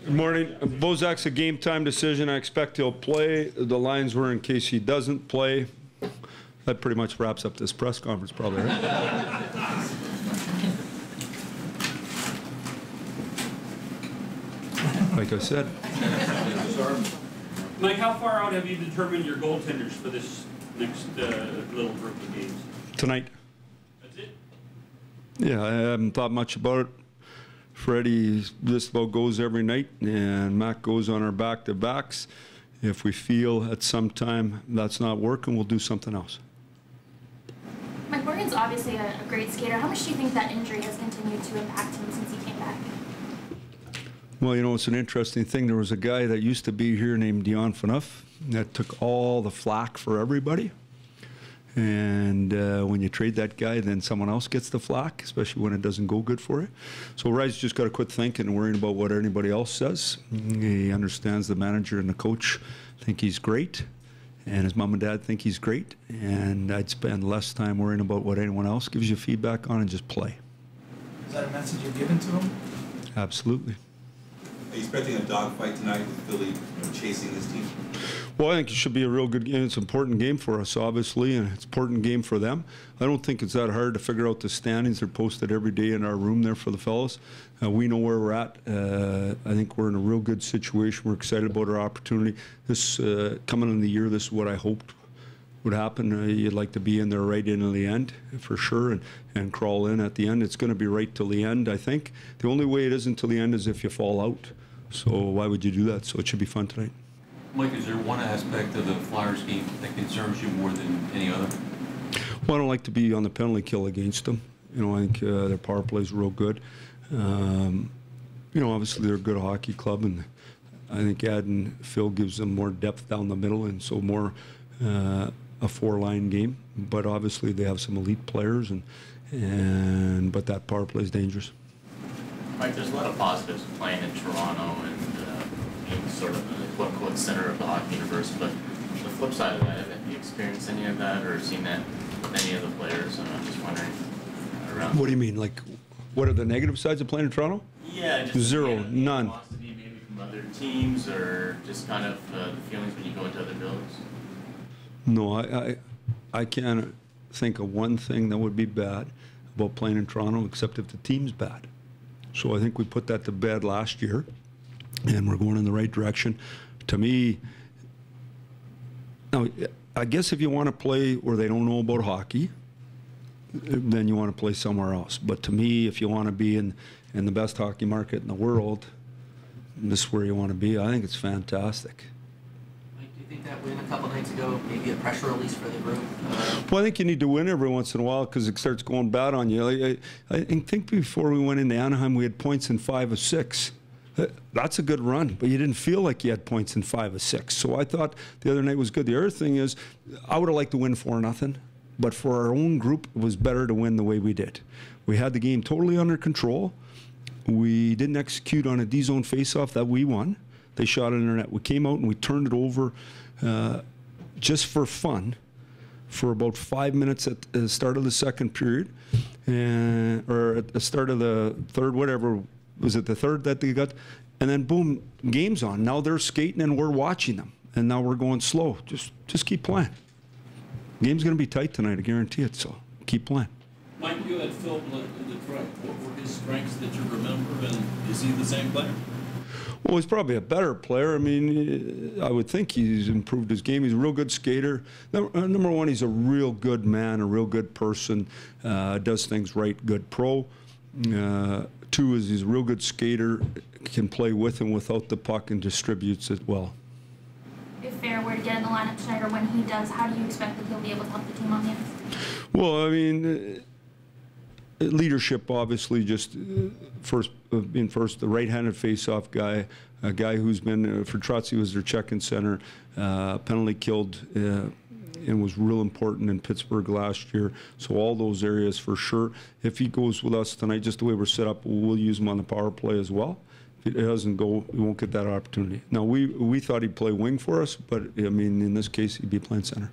Good morning. Bozak's a game time decision. I expect he'll play. The lines were in case he doesn't play. That pretty much wraps up this press conference, probably, right? Like I said. Mike, how far out have you determined your goaltenders for this next little group of games? Tonight. That's it? Yeah, I haven't thought much about it. Freddie just about goes every night, and Mac goes on our back-to-backs. If we feel at some time that's not working, we'll do something else. Mike, Morgan's obviously a great skater. How much do you think that injury has continued to impact him since he came back? Well, you know, it's an interesting thing. There was a guy that used to be here named Dion Phaneuf that took all the flack for everybody. And when you trade that guy, then someone else gets the flack, especially when it doesn't go good for you. So Rye's just got to quit thinking and worrying about what anybody else says. He understands the manager and the coach think he's great, and his mom and dad think he's great. And I'd spend less time worrying about what anyone else gives you feedback on and just play. Is that a message you're giving to him? Absolutely. Are you expecting a dogfight tonight with Philly chasing this team? Well, I think it should be a real good game. It's an important game for us, obviously, and it's an important game for them. I don't think it's that hard to figure out the standings. They're posted every day in our room there for the fellas. We know where we're at. I think we're in a real good situation. We're excited about our opportunity. This coming in the year, this is what I hoped would happen. You'd like to be in there right into the end, for sure, and crawl in at the end. It's going to be right till the end, I think. The only way it isn't till the end is if you fall out. So why would you do that? So it should be fun tonight. Mike, is there one aspect of the Flyers game that concerns you more than any other? Well, I don't like to be on the penalty kill against them. You know, I think their power play is real good. You know, obviously they're a good hockey club, and I think Ed and Phil gives them more depth down the middle, and so more a four-line game. But obviously they have some elite players, but that power play is dangerous. Mike, there's a lot of positives of playing in Toronto and being sort of the quote-unquote center of the hockey universe, but the flip side of that, have you experienced any of that or seen that with any of the players? I'm just wondering around. What do you mean? Like, what are the negative sides of playing in Toronto? Yeah, just zero, none. Animosity maybe from other teams, or just kind of the feelings when you go into other buildings? No, I can't think of one thing that would be bad about playing in Toronto except if the team's bad. So I think we put that to bed last year, and we're going in the right direction. To me, now, I guess if you want to play where they don't know about hockey, then you want to play somewhere else. But to me, if you want to be in the best hockey market in the world, this is where you want to be. I think it's fantastic. Mike, do you think that win a couple nights ago, maybe a pressure release for the group? Well, I think you need to win every once in a while because it starts going bad on you. I think before we went into Anaheim, we had points in 5 of 6. That's a good run, but you didn't feel like you had points in 5 of 6. So I thought the other night was good. The other thing is, I would have liked to win 4-0, but for our own group, it was better to win the way we did. We had the game totally under control. We didn't execute on a D-zone faceoff that we won. They shot it in our net. We came out and we turned it over just for fun for about 5 minutes at the start of the second period, or at the start of the third, whatever. Was it the third that they got? And then boom, game's on. Now they're skating and we're watching them. And now we're going slow. Just keep playing. Game's going to be tight tonight, I guarantee it, so keep playing. Mike, you had Phil in Detroit. What were his strengths that you remember, and is he the same player? Well, he's probably a better player. I mean, I would think he's improved his game. He's a real good skater. Number one, he's a real good man, a real good person, does things right, good pro. 2 is he's a real good skater, can play with and without the puck and distributes it well. If Fair were to get in the lineup tonight, or when he does, how do you expect that he'll be able to help the team on the ice? Well, I mean, leadership, obviously, just being first, the right-handed face-off guy, a guy who's been, for Trotzy was their check-in center, penalty killed, and was real important in Pittsburgh last year. So all those areas for sure. If he goes with us tonight, just the way we're set up, we'll use him on the power play as well. If it doesn't go, we won't get that opportunity. Now, we thought he'd play wing for us, but, I mean, in this case, he'd be playing center.